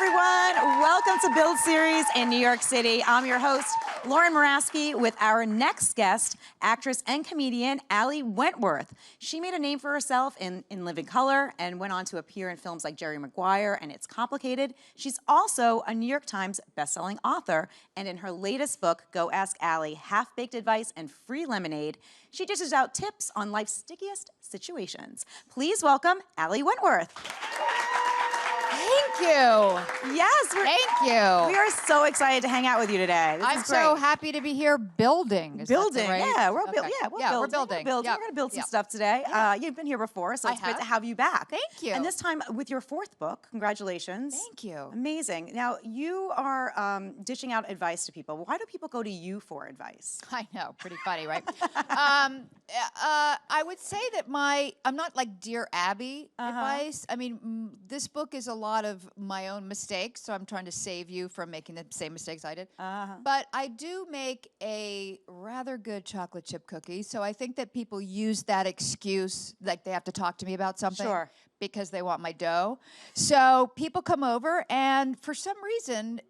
everyone. Welcome to Build Series in New York City. I'm your host, Lauren Moraski, with our next guest, actress and comedian Ali Wentworth. She made a name for herself in Living Color and went on to appear in films like Jerry Maguire and It's Complicated. She's also a New York Times bestselling author, and in her latest book, Go Ask Ali, Half-Baked Advice and Free Lemonade, she dishes out tips on life's stickiest situations. Please welcome Ali Wentworth. Thank you. Yes. Thank you. We are so excited to hang out with you today. I'm so happy to be here building. Building, yeah, we're okay. building. We're building. We're going to build some stuff today. You've been here before, so it's great to have you back. Thank you. And this time with your fourth book. Congratulations. Thank you. Amazing. Now, you are dishing out advice to people. Why do people go to you for advice? I know, pretty funny, right? I would say that I'm not like Dear Abby advice. I mean, this book is a lot of my own mistakes, so I'm trying to save you from making the same mistakes I did. But I do make a rather good chocolate chip cookie, so I think that people use that excuse, like they have to talk to me about something. Sure. Because they want my dough. So people come over, and for some reason,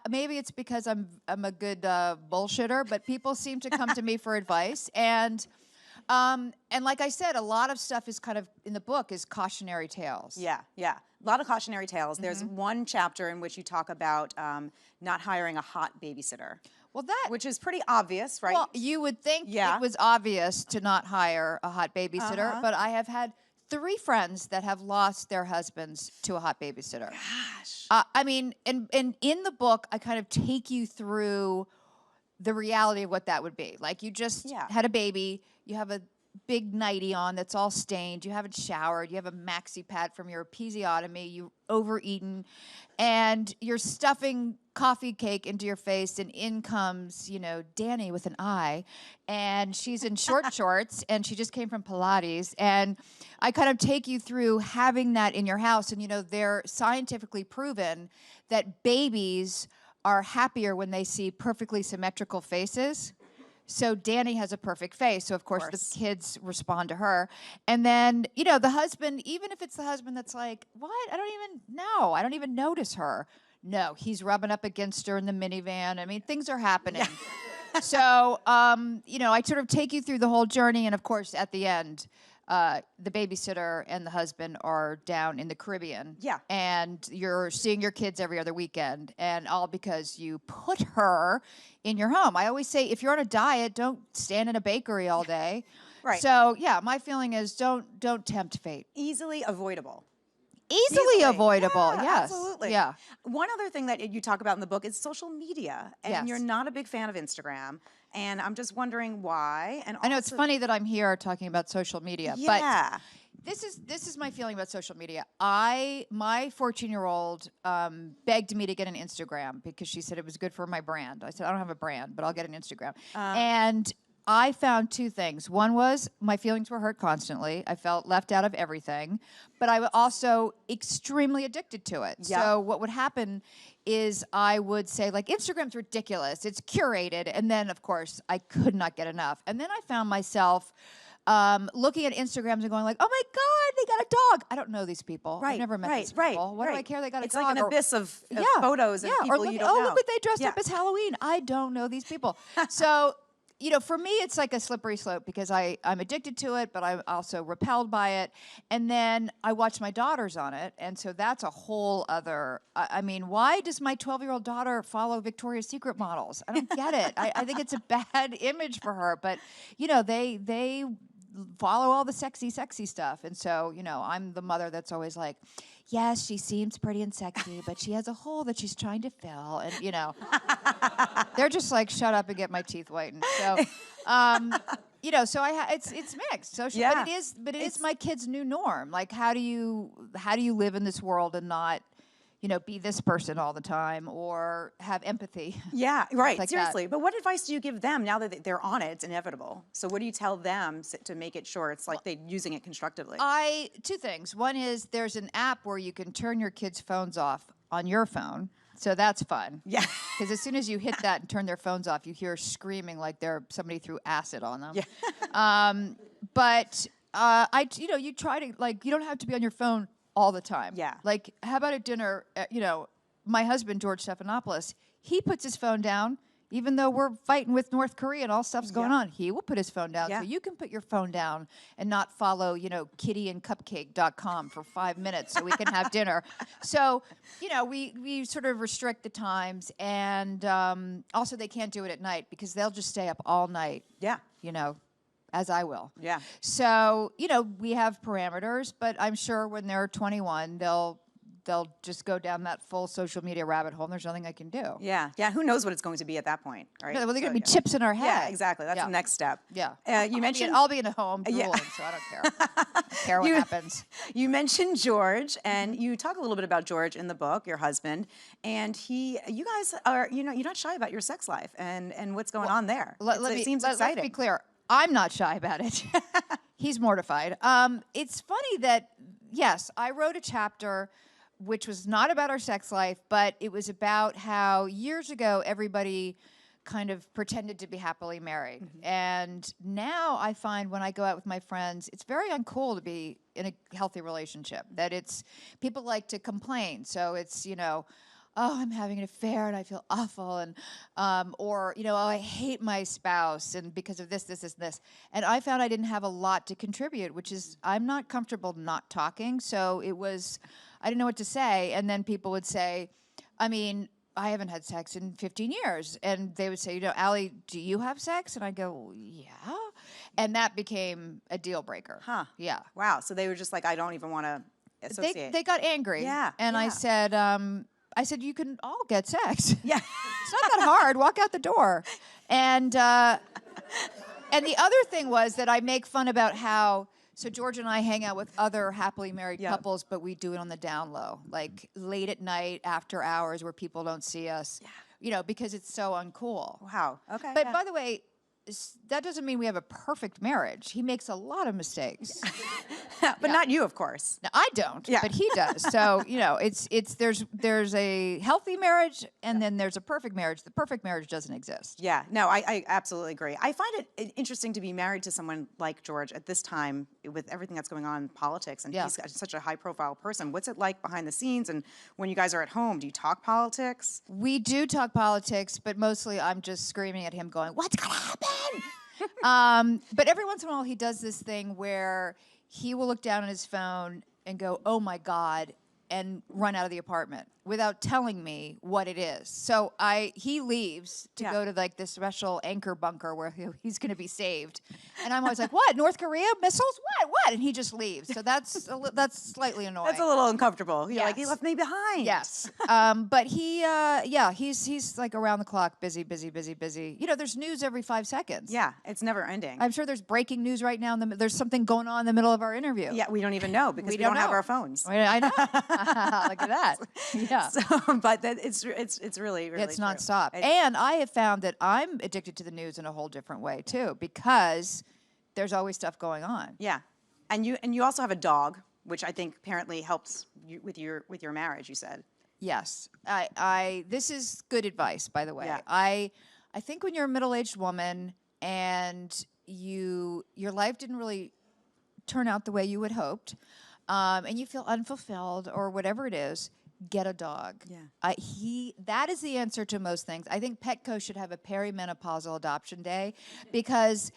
maybe it's because I'm a good bullshitter, but people seem to come to me for advice. And like I said, a lot of stuff is kind of, in the book, is cautionary tales. Yeah. A lot of cautionary tales. There's one chapter in which you talk about not hiring a hot babysitter. Well, which is pretty obvious, right? Well, you would think it was obvious to not hire a hot babysitter, but I have had 3 friends that have lost their husbands to a hot babysitter. Gosh. I mean, and in the book, I kind of take you through the reality of what that would be. Like, you just had a baby, you have a big nightie on that's all stained, you haven't showered, you have a maxi pad from your episiotomy, you've overeaten, and you're stuffing coffee cake into your face, and in comes, Danny with an I, and she's in short shorts, and she just came from Pilates, and I kind of take you through having that in your house, and they're scientifically proven that babies are happier when they see perfectly symmetrical faces. So Danny has a perfect face, so of course the kids respond to her. And then, the husband, even if it's the husband that's like, what? I don't even notice her. No, he's rubbing up against her in the minivan. I mean, things are happening. Yeah. So, I sort of take you through the whole journey, and of course, at the end, the babysitter and the husband are down in the Caribbean. Yeah. And you're seeing your kids every other weekend, and all because you put her in your home. I always say, if you're on a diet, don't stand in a bakery all day. Right. So, yeah, my feeling is don't tempt fate. Easily avoidable. Easily avoidable, yeah, yes. Absolutely. Yeah. One other thing that you talk about in the book is social media. And you're Yes. not a big fan of Instagram. And I'm just wondering why. And I know it's funny that I'm here talking about social media, but this is my feeling about social media. My 14-year-old begged me to get an Instagram because she said it was good for my brand. I said, I don't have a brand, but I'll get an Instagram. And I found 2 things. One was my feelings were hurt constantly. I felt left out of everything, but I was also extremely addicted to it. Yep. So what would happen is I would say, like, Instagram's ridiculous. It's curated. And then, of course, I could not get enough. And then I found myself looking at Instagrams and going like, oh my God, they got a dog. I don't know these people. I've never met these people. What do I care? They got a dog. It's like an abyss of photos and people you don't know. Oh, look what they dressed up as Halloween. I don't know these people. So, for me, it's like a slippery slope because I'm addicted to it, but I'm also repelled by it. And then I watch my daughters on it, and so that's a whole other. I mean, why does my 12-year-old daughter follow Victoria's Secret models? I don't get it. I think it's a bad image for her, but they follow all the sexy stuff, and so I'm the mother that's always like, yes, she seems pretty and sexy, but she has a hole that she's trying to fill, and they're just like, shut up and get my teeth whitened. So, so it's mixed. Social, but it is my kids' new norm. Like, how do you live in this world and not, be this person all the time or have empathy? Yeah, right. Like Seriously. that. But what advice do you give them now that they're on it? It's inevitable. So what do you tell them to make it sure it's like they're using it constructively? 2 things. One is there's an app where you can turn your kids' phones off on your phone. So that's fun. Yeah. Because as soon as you hit that and turn their phones off, you hear screaming like somebody threw acid on them. Yeah. But you try to, like, you don't have to be on your phone all the time. Yeah. Like, how about at dinner, my husband, George Stephanopoulos, he puts his phone down. Even though we're fighting with North Korea and all stuff's going on, he will put his phone down. So you can put your phone down and not follow, kittyandcupcake.com for 5 minutes so we can have dinner. So, we sort of restrict the times. And also they can't do it at night because they'll just stay up all night. Yeah. As I will. Yeah. So, we have parameters, but I'm sure when they're 21, they'll just go down that full social media rabbit hole, and there's nothing I can do. Yeah. Yeah. Who knows what it's going to be at that point, right? Well, they're going to be chips in our head. Yeah, exactly. That's the next step. Yeah. You mentioned... I'll be in a home drooling, so I don't care. I don't care what happens. You mentioned George, and you talk a little bit about George in the book, your husband, and you guys are, you're not shy about your sex life and what's going on there. It seems exciting. Let's be clear. I'm not shy about it. He's mortified. It's funny that, yes, I wrote a chapter which was not about our sex life, but it was about how years ago everybody kind of pretended to be happily married. And now I find when I go out with my friends, it's very uncool to be in a healthy relationship. That people like to complain. So it's, oh, I'm having an affair and I feel awful, and or oh, I hate my spouse and because of this. And I found I didn't have a lot to contribute, which is I'm not comfortable not talking. So I didn't know what to say, and then people would say, I haven't had sex in 15 years, and they would say, Ali, do you have sex? And I go, yeah, and that became a deal breaker. Huh? Yeah. Wow. So they were just like, I don't even want to associate. They got angry. Yeah. And I said, you can all get sex. Yeah. It's not that hard. Walk out the door. And the other thing was that I make fun about how, so George and I hang out with other happily married couples, but we do it on the down low, like late at night, after hours where people don't see us, because it's so uncool. Wow. Okay. But by the way, that doesn't mean we have a perfect marriage. He makes a lot of mistakes. But not you, of course. No, I don't, but he does. So, there's a healthy marriage and then there's a perfect marriage. The perfect marriage doesn't exist. Yeah, no, I absolutely agree. I find it interesting to be married to someone like George at this time with everything that's going on in politics, and he's such a high-profile person. What's it like behind the scenes, and when you guys are at home, do you talk politics? We do talk politics, but mostly I'm just screaming at him going, what's going to happen? But every once in a while he does this thing where he will look down at his phone and go, oh my God, and run out of the apartment without telling me what it is. So he leaves to go to like this special anchor bunker where he's going to be saved. And I'm always like, what? North Korea? Missiles? What? And he just leaves. So that's slightly annoying. That's a little uncomfortable. You're like, he left me behind. Yes. But he's like around the clock, busy. There's news every 5 seconds. Yeah, it's never ending. I'm sure there's breaking news right now. There's something going on in the middle of our interview. Yeah, we don't even know because we don't have our phones. I know. Look at that. Yeah. So, but it's really it's true. nonstop. And I have found that I'm addicted to the news in a whole different way too, because there's always stuff going on. Yeah, and you also have a dog, which I think apparently helps you with your marriage. You said. Yes. This is good advice, by the way. Yeah. I think when you're a middle-aged woman and your life didn't really turn out the way you had hoped, and you feel unfulfilled or whatever it is, get a dog. Yeah. That is the answer to most things. I think Petco should have a perimenopausal adoption day because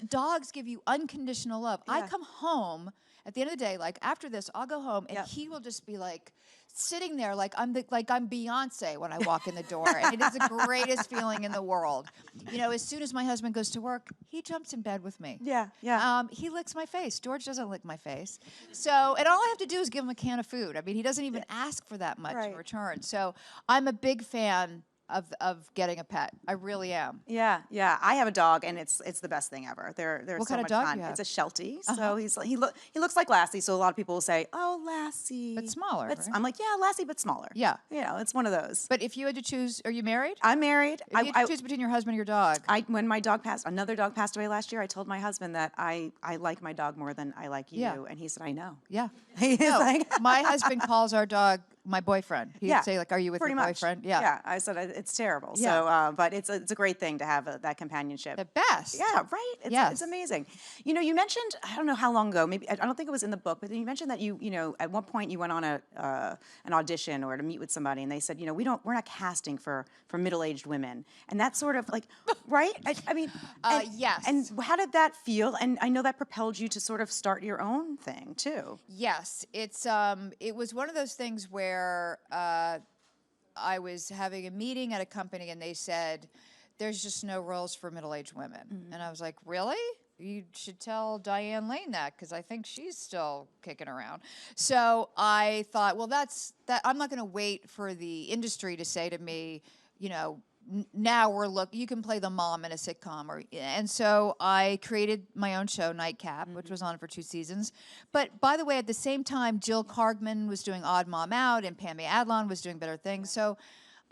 dogs give you unconditional love. Yeah. I come home at the end of the day, like after this, I'll go home and he will just be like sitting there like I'm Beyonce when I walk in the door. And it is the greatest feeling in the world. As soon as my husband goes to work, he jumps in bed with me. Yeah, yeah. He licks my face. George doesn't lick my face. So, and all I have to do is give him a can of food. I mean, he doesn't even ask for that much in return. So I'm a big fan of getting a pet. I really am. Yeah, yeah. I have a dog, and it's the best thing ever. They're what so kind much of dog fun. you have? It's a Sheltie. So he looks like Lassie. So a lot of people will say, "Oh, Lassie," but smaller. Right? I'm like, "Yeah, Lassie, but smaller." Yeah. It's one of those. But if you had to choose, are you married? I'm married. If you had to choose between your husband and your dog. When another dog passed away last year, I told my husband that I like my dog more than I like you, and he said, "I know." Yeah. He's like, my husband calls our dog my boyfriend. He'd say, like, are you with pretty your much. boyfriend? Yeah. Yeah, I said it's terrible. Yeah. So, but it's a great thing to have that companionship. The best. Yeah, right? It's amazing. You know, you mentioned, I don't know how long ago, maybe, I don't think it was in the book, but you mentioned that you know, at one point you went on an audition or to meet with somebody and they said, you know, we're not casting for middle-aged women. And that's sort of like, right? I mean, yes. And how did that feel? And I know that propelled you to sort of start your own thing too. Yes, it was one of those things where I was having a meeting at a company and they said, there's just no roles for middle-aged women. And I was like, really? You should tell Diane Lane that because I think she's still kicking around. So I thought, well, I'm not going to wait for the industry to say to me, you know, now you can play the mom in a sitcom. And so I created my own show, Nightcap, which was on for 2 seasons. But by the way, at the same time, Jill Kargman was doing Odd Mom Out and Pammy Adlon was doing Better Things. So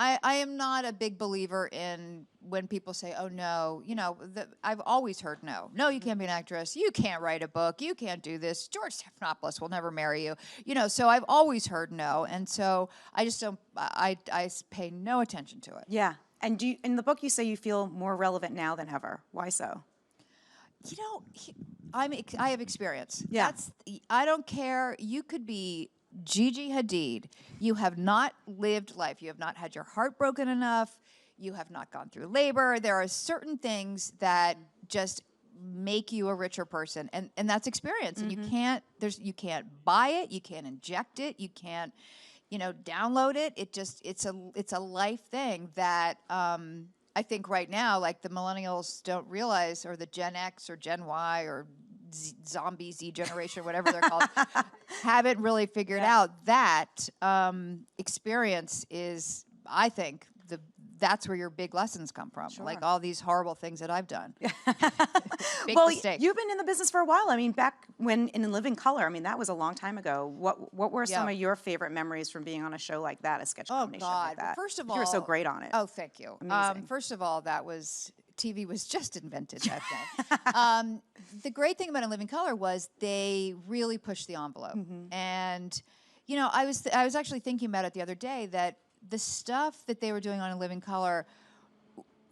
I am not a big believer in when people say, oh, no, you know, I've always heard no. No, you can't be an actress. You can't write a book. You can't do this. George Stephanopoulos will never marry you. You know, so I've always heard no. And so I just don't, I pay no attention to it. Yeah. And in the book, you say you feel more relevant now than ever. Why so? You know, I have experience. Yeah. I don't care. You could be Gigi Hadid. You have not lived life. You have not had your heart broken enough. You have not gone through labor. There are certain things that just make you a richer person, and that's experience. And you can't buy it. You can't inject it. You can't, you know, download it. It's a life thing that I think right now, like the millennials don't realize, or the Gen X or Gen Y or zombie Z generation, whatever they're called, haven't really figured out that experience is, I think, that's where your big lessons come from. Sure. Like all these horrible things that I've done. Big well, mistake. You've been in the business for a while. I mean, back when in Living Color, I mean, that was a long time ago. What were some of your favorite memories from being on a show like that, a sketch comedy show like that? First of all, you were so great on it. Oh, thank you. Amazing. First of all, TV was just invented back then. The great thing about In Living Color was they really pushed the envelope. And, you know, I was actually thinking about it the other day that the stuff that they were doing on In Living Color,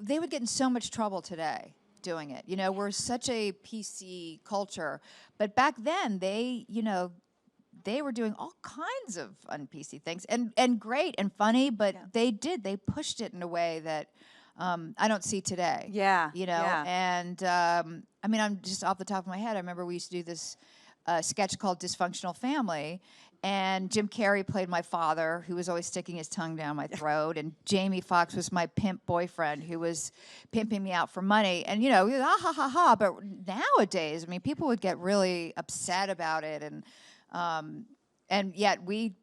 they would get in so much trouble today doing it. You know, we're such a PC culture. But back then, they were doing all kinds of un-PC things and great and funny, but they pushed it in a way that I don't see today. Yeah. You know, and I mean, I'm just off the top of my head, I remember we used to do this sketch called Dysfunctional Family, and Jim Carrey played my father, who was always sticking his tongue down my throat, and Jamie Foxx was my pimp boyfriend, who was pimping me out for money. And, you know, ha, ha, ha, ha. But nowadays, I mean, people would get really upset about it, and yet we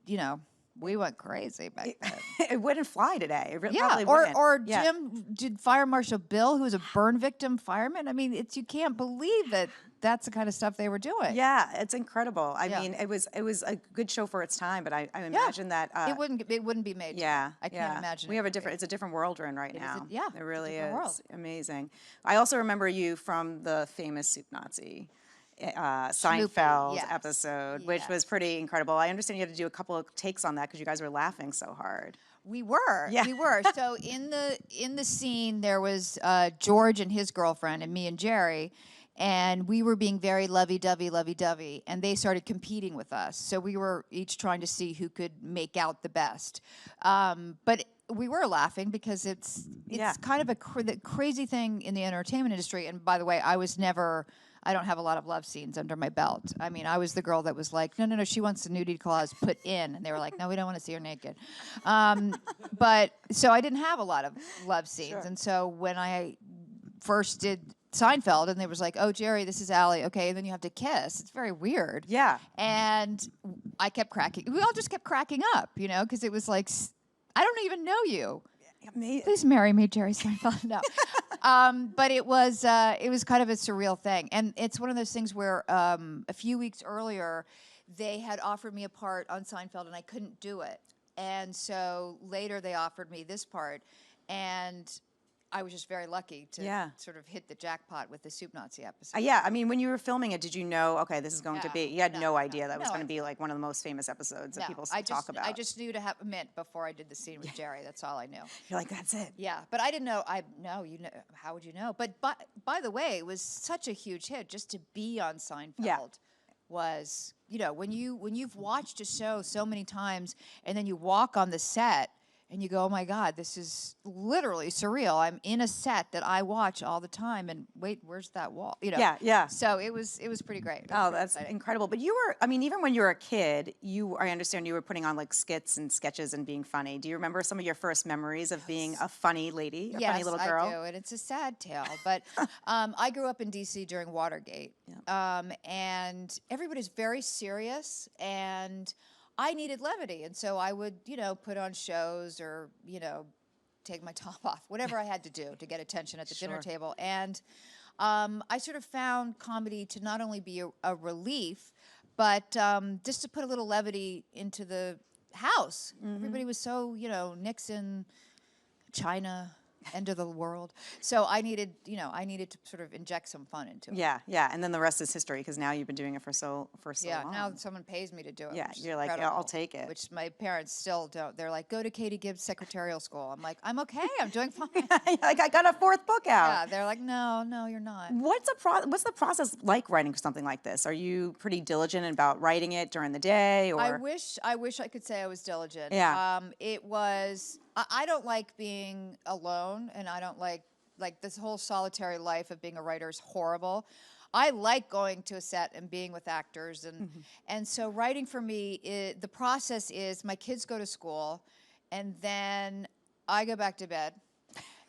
went crazy back then. It wouldn't fly today. It really probably wouldn't. Or Yeah. Jim did Fire Marshal Bill, who was a burn victim fireman. I mean, you can't believe that that's the kind of stuff they were doing. Yeah, it's incredible. I mean, it was a good show for its time, but I imagine that it wouldn't be made. I can't imagine. It's a different world we're in right now. It really is. World. Amazing. I also remember you from the famous Soup Nazi Seinfeld episode, which was pretty incredible. I understand you had to do a couple of takes on that because you guys were laughing so hard. We were. So in the scene, there was George and his girlfriend and me and Jerry, and we were being very lovey-dovey, and they started competing with us. So we were each trying to see who could make out the best. But we were laughing because it's kind of the crazy thing in the entertainment industry. And by the way, I don't have a lot of love scenes under my belt. I mean, I was the girl that was like, no, she wants the nudity clause put in. And they were like, no, we don't want to see her naked. But so I didn't have a lot of love scenes. Sure. And so when I first did Seinfeld, and they was like, oh, Jerry, this is Ali. Okay, and then you have to kiss. It's very weird. Yeah. And I kept cracking. We all just kept cracking up, you know, because it was like, I don't even know you. Please marry me, Jerry Seinfeld. No. But it was kind of a surreal thing. And it's one of those things where a few weeks earlier, they had offered me a part on Seinfeld, and I couldn't do it. And so later they offered me this part. And I was just very lucky to sort of hit the jackpot with the Soup Nazi episode. Yeah, I mean, when you were filming it, did you know, okay, this is going to be, you had no idea that was No going to be like one of the most famous episodes that people talk about. I just knew to have a mint before I did the scene with Jerry. That's all I knew. You're like, that's it. Yeah, but I didn't know. You know, how would you know? But by the way, it was such a huge hit just to be on Seinfeld. Was, you know, when you've watched a show so many times and then you walk on the set and you go, oh my God, this is literally surreal. I'm in a set that I watch all the time, and wait, where's that wall? You know. Yeah. So it was pretty great. That's incredible. But you were, I mean, even when you were a kid, I understand you were putting on like skits and sketches and being funny. Do you remember some of your first memories of being a funny lady, funny little girl? Yes, I do, and it's a sad tale. But I grew up in D.C. during Watergate, and everybody's very serious, and I needed levity, and so I would, you know, put on shows or, you know, take my top off, whatever I had to do to get attention at the dinner table. And I sort of found comedy to not only be a relief, but just to put a little levity into the house. Everybody was so, you know, Nixon, China, end of the world. So I needed to sort of inject some fun into it. Yeah, and then the rest is history because now you've been doing it for so long. Now someone pays me to do it. Yeah, you're like, yeah, I'll take it. Which my parents still don't. They're like, go to Katie Gibbs secretarial school. I'm like, I'm okay. I'm doing fine. Like, I got a 4th book out. Yeah, they're like, no, you're not. What's the process like writing something like this? Are you pretty diligent about writing it during the day? Or I wish I could say I was diligent. Yeah. It was. I don't like being alone, and I don't like this whole solitary life of being a writer is horrible. I like going to a set and being with actors, and so writing for me, the process is my kids go to school, and then I go back to bed.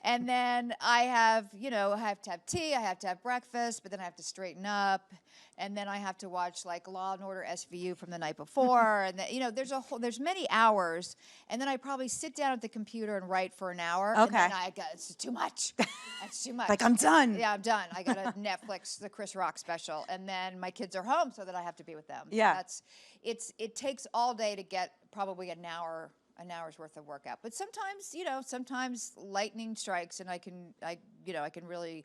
And then I have to have tea, I have to have breakfast, but then I have to straighten up, and then I have to watch like Law and Order SVU from the night before, and then, you know, there's many hours, and then I probably sit down at the computer and write for an hour. Okay. And then it's too much. It's too much. Like, I'm done. Yeah, I'm done. I got to Netflix the Chris Rock special, and then my kids are home, so that I have to be with them. Yeah. It takes all day to get probably an hour's worth of workout. But sometimes lightning strikes and I can really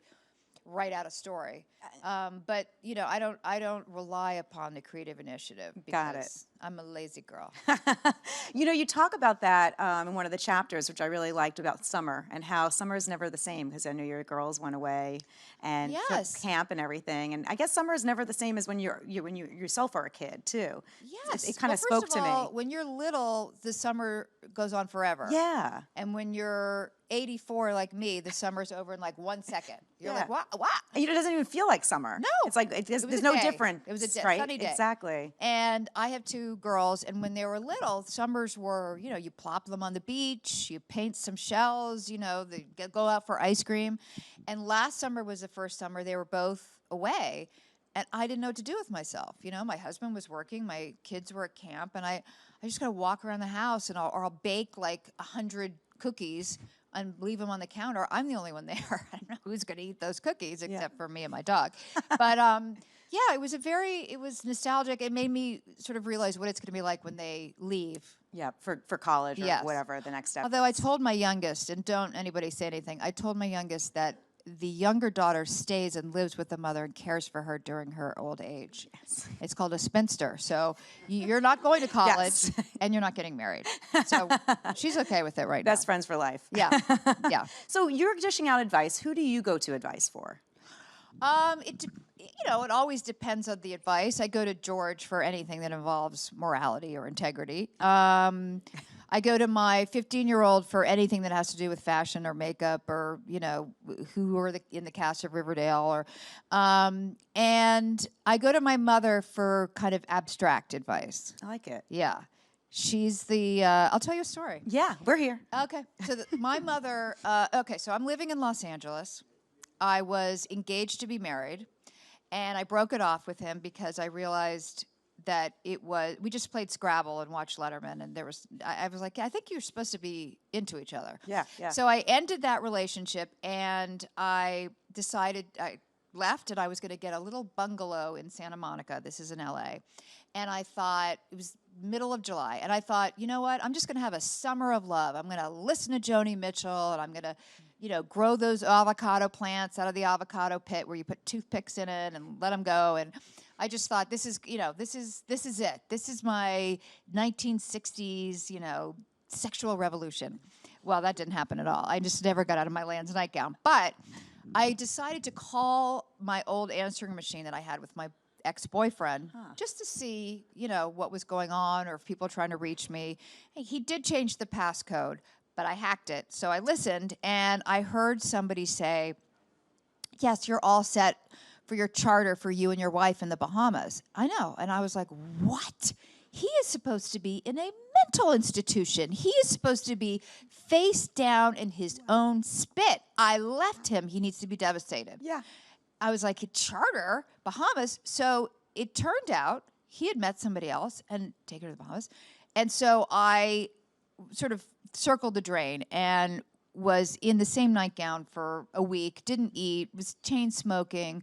write out a story. But I don't rely upon the creative initiative because I'm a lazy girl. You talk about that in one of the chapters, which I really liked, about summer and how summer is never the same because I know your girls went away and took camp and everything. And I guess summer is never the same as when you yourself are a kid too. Yes, it kind of spoke to me. When you're little, the summer goes on forever. Yeah. And when you're 84 like me, the summer's over in like 1 second. You're like, what? It doesn't even feel like summer. No. It's like there's no difference. It was a right? sunny day. Exactly. And I have 2 girls, and when they were little, summers were, you plop them on the beach, you paint some shells, they go out for ice cream. And last summer was the first summer they were both away, and I didn't know what to do with myself. My husband was working, my kids were at camp, and I just got to walk around the house, and I'll bake like 100 cookies and leave them on the counter. I'm the only one there. I don't know who's going to eat those cookies except for me and my dog. But it was nostalgic. It made me sort of realize what it's going to be like when they leave. Yeah, for college or whatever the next step. Although I told my youngest, and don't anybody say anything, I told my youngest that the younger daughter stays and lives with the mother and cares for her during her old age. Yes. It's called a spinster. So you're not going to college and you're not getting married. So she's okay with it right now. Best friends for life. Yeah. So you're dishing out advice. Who do you go to advice for? It always depends on the advice. I go to George for anything that involves morality or integrity. I go to my 15-year-old for anything that has to do with fashion or makeup or, who are in the cast of Riverdale. And I go to my mother for kind of abstract advice. I like it. Yeah. She's I'll tell you a story. Yeah, we're here. Okay. So my mother, so I'm living in Los Angeles. I was engaged to be married, and I broke it off with him because I realized that we just played Scrabble and watched Letterman, and I was like, I think you're supposed to be into each other. Yeah. So I ended that relationship, and I decided I left, and I was going to get a little bungalow in Santa Monica. This is in LA. And I thought it was middle of July, and I thought, you know what? I'm just going to have a summer of love. I'm going to listen to Joni Mitchell, and I'm going to, grow those avocado plants out of the avocado pit where you put toothpicks in it and let them go. And I just thought, this is it. This is my 1960s, sexual revolution. Well, that didn't happen at all. I just never got out of my Lands nightgown. But I decided to call my old answering machine that I had with my ex-boyfriend just to see, what was going on or if people were trying to reach me. Hey, he did change the passcode, but I hacked it. So I listened, and I heard somebody say, yes, you're all set for your charter for you and your wife in the Bahamas. I know. And I was like, what? He is supposed to be in a mental institution. He is supposed to be face down in his own spit. I left him. He needs to be devastated. Yeah. I was like, charter, Bahamas. So it turned out he had met somebody else and taken her to the Bahamas. And so I sort of circled the drain and was in the same nightgown for a week, didn't eat, was chain smoking,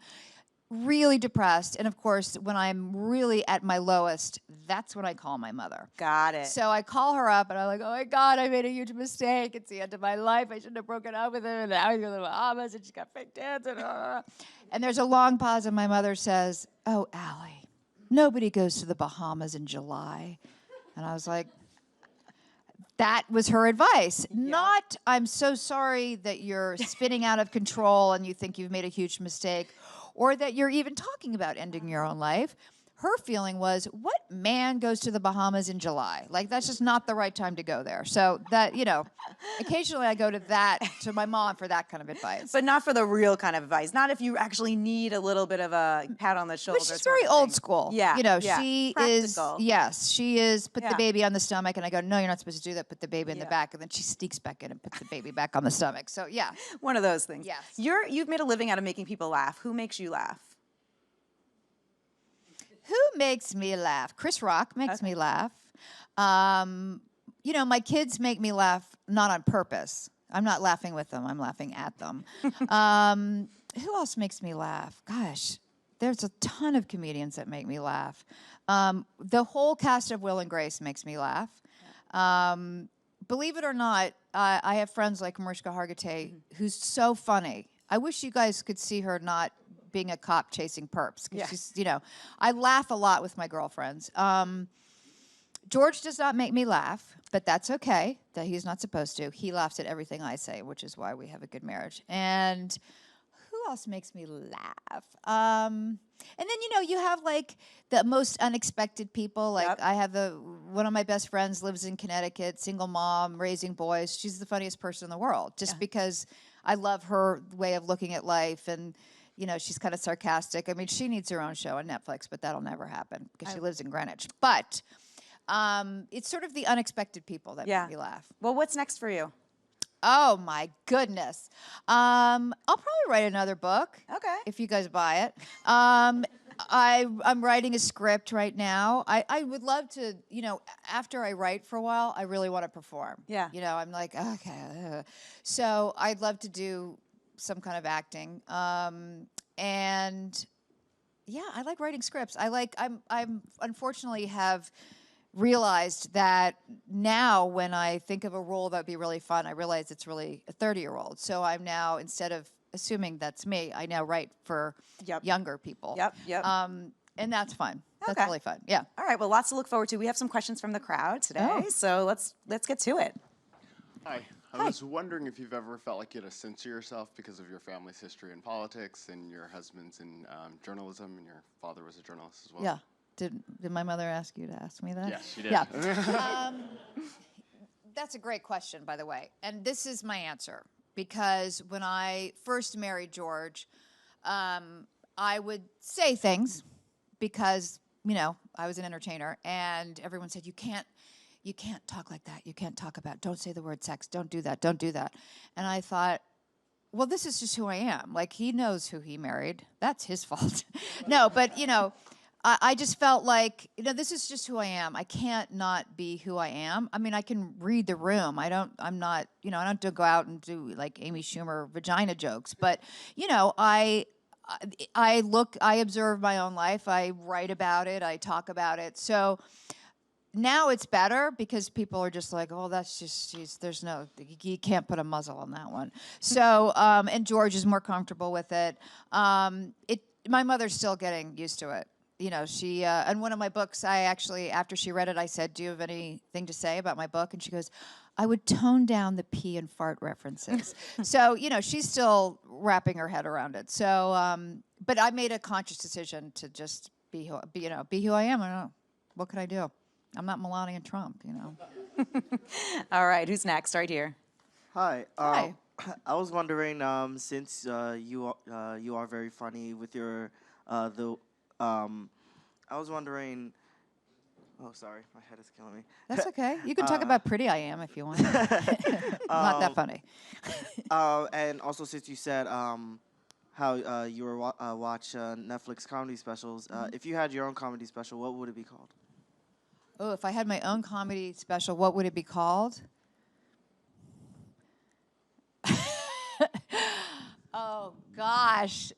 really depressed. And of course, when I'm really at my lowest, that's when I call my mother. Got it. So I call her up and I'm like, oh my God, I made a huge mistake. It's the end of my life. I shouldn't have broken up with him. And now he's going to the Bahamas and she's got fake tits. And there's a long pause and my mother says, oh, Allie, nobody goes to the Bahamas in July. And I was like, that was her advice. Yeah. Not, I'm so sorry that you're spinning out of control and you think you've made a huge mistake, or that you're even talking about ending your own life. Her feeling was, what man goes to the Bahamas in July? Like, that's just not the right time to go there. So that, occasionally I go to my mom for that kind of advice. But not for the real kind of advice. Not if you actually need a little bit of a pat on the shoulder. Which is very old school. Yeah. She Practical. she is put the baby on the stomach. And I go, no, you're not supposed to do that. Put the baby in the back. And then she sneaks back in and puts the baby back on the stomach. So, yeah. One of those things. Yes. You've made a living out of making people laugh. Who makes you laugh? Who makes me laugh? Chris Rock makes me laugh. My kids make me laugh not on purpose. I'm not laughing with them. I'm laughing at them. Who else makes me laugh? Gosh, there's a ton of comedians that make me laugh. The whole cast of Will and Grace makes me laugh. Believe it or not, I have friends like Mariska Hargitay, who's so funny. I wish you guys could see her not being a cop chasing perps. Yeah. She's, I laugh a lot with my girlfriends. George does not make me laugh, but that's okay, that he's not supposed to. He laughs at everything I say, which is why we have a good marriage. And who else makes me laugh? And then, you have like the most unexpected people. Like I have one of my best friends lives in Connecticut, single mom, raising boys. She's the funniest person in the world just because I love her way of looking at life, and she's kind of sarcastic. I mean, she needs her own show on Netflix, but that'll never happen because she lives in Greenwich. But it's sort of the unexpected people that make me laugh. Well, what's next for you? Oh, my goodness. I'll probably write another book. Okay. If you guys buy it. I'm writing a script right now. I would love to, after I write for a while, I really want to perform. Yeah. I'm like, okay. So I'd love to do some kind of acting. And yeah, I like writing scripts. I'm unfortunately have realized that now when I think of a role that would be really fun, I realize it's really a 30-year-old. So I'm now, instead of assuming that's me, I now write for younger people. Yep. And that's fun. Okay. That's really fun. Yeah. All right. Well, lots to look forward to. We have some questions from the crowd today. So let's get to it. Hi. I was wondering if you've ever felt like you had to censor yourself because of your family's history in politics and your husband's in journalism, and your father was a journalist as well. Yeah. Did my mother ask you to ask me that? Yes, she did. Yeah. That's a great question, by the way. And this is my answer. Because when I first married George, I would say things because, I was an entertainer. And everyone said, you can't talk like that. You can't talk about, don't say the word sex. Don't do that. Don't do that. And I thought, well, this is just who I am. Like, he knows who he married. That's his fault. No, but, I just felt like, this is just who I am. I can't not be who I am. I mean, I can read the room. I don't go out and do like Amy Schumer vagina jokes. But, I observe my own life. I write about it. I talk about it. So now it's better because people are just like, oh, that's just, there's no, you can't put a muzzle on that one. So, and George is more comfortable with it. My mother's still getting used to it. You know, she, and one of my books, I actually, after she read it, I said, do you have anything to say about my book? And she goes, I would tone down the pee and fart references. So, you know, she's still wrapping her head around it. So, but I made a conscious decision to just be who I am. I don't know. What could I do? I'm not Melania Trump, you know. All right, who's next? Right here. Hi. Hi. I was wondering, since you are very funny with your I was wondering. Oh, sorry, my head is killing me. That's okay. You can talk about pretty I am if you want. Not that funny. And also, since you said how you were watch Netflix comedy specials, if you had your own comedy special, what would it be called? Oh, if I had my own comedy special, what would it be called? Oh, gosh.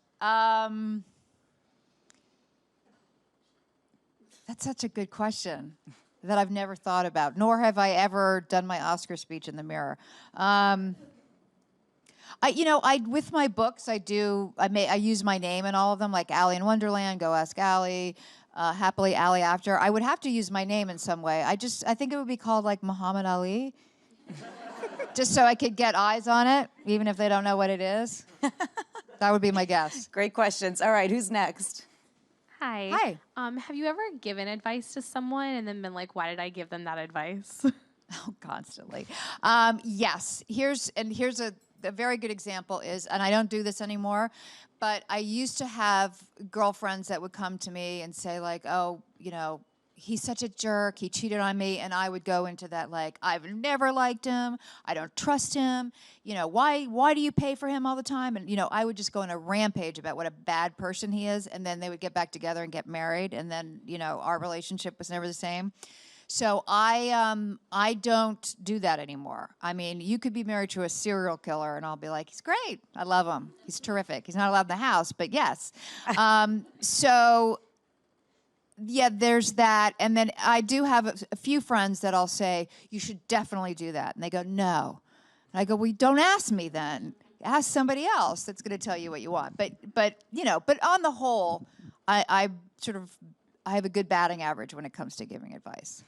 That's such a good question that I've never thought about, nor have I ever done my Oscar speech in the mirror. With my books, I use my name in all of them, like Ali in Wonderland, Go Ask Ali, Happily Ali After. I would have to use my name in some way. I think it would be called like Muhammad Ali, just so I could get eyes on it, even if they don't know what it is. That would be my guess. Great questions. All right, who's next? Hi. Hi. Have you ever given advice to someone and then been like, why did I give them that advice? Oh, constantly. Yes. Here's a very good example is, and I don't do this anymore, but I used to have girlfriends that would come to me and say like, oh, you know, he's such a jerk, he cheated on me, and I would go into that like, I've never liked him, I don't trust him, you know, why do you pay for him all the time? And, you know, I would just go on a rampage about what a bad person he is, and then they would get back together and get married, and then, you know, our relationship was never the same. So I don't do that anymore. I mean, you could be married to a serial killer, and I'll be like, he's great, I love him, he's terrific, he's not allowed in the house, but yes. So yeah, there's that. And then I do have a few friends that I'll say, you should definitely do that. And they go, no. And I go, well, don't ask me then. Ask somebody else that's going to tell you what you want. But you know, but on the whole, I have a good batting average when it comes to giving advice.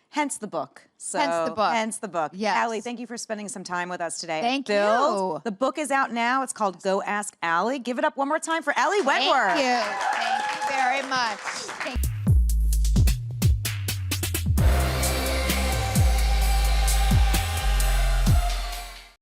Hence the book. So, Hence the book. Hence the book. Yes. Ali, thank you for spending some time with us today. Thank Build. you. The book is out now. It's called Go Ask Ali. Give it up one more time for Ali Wentworth. Thank you. Thank you very much.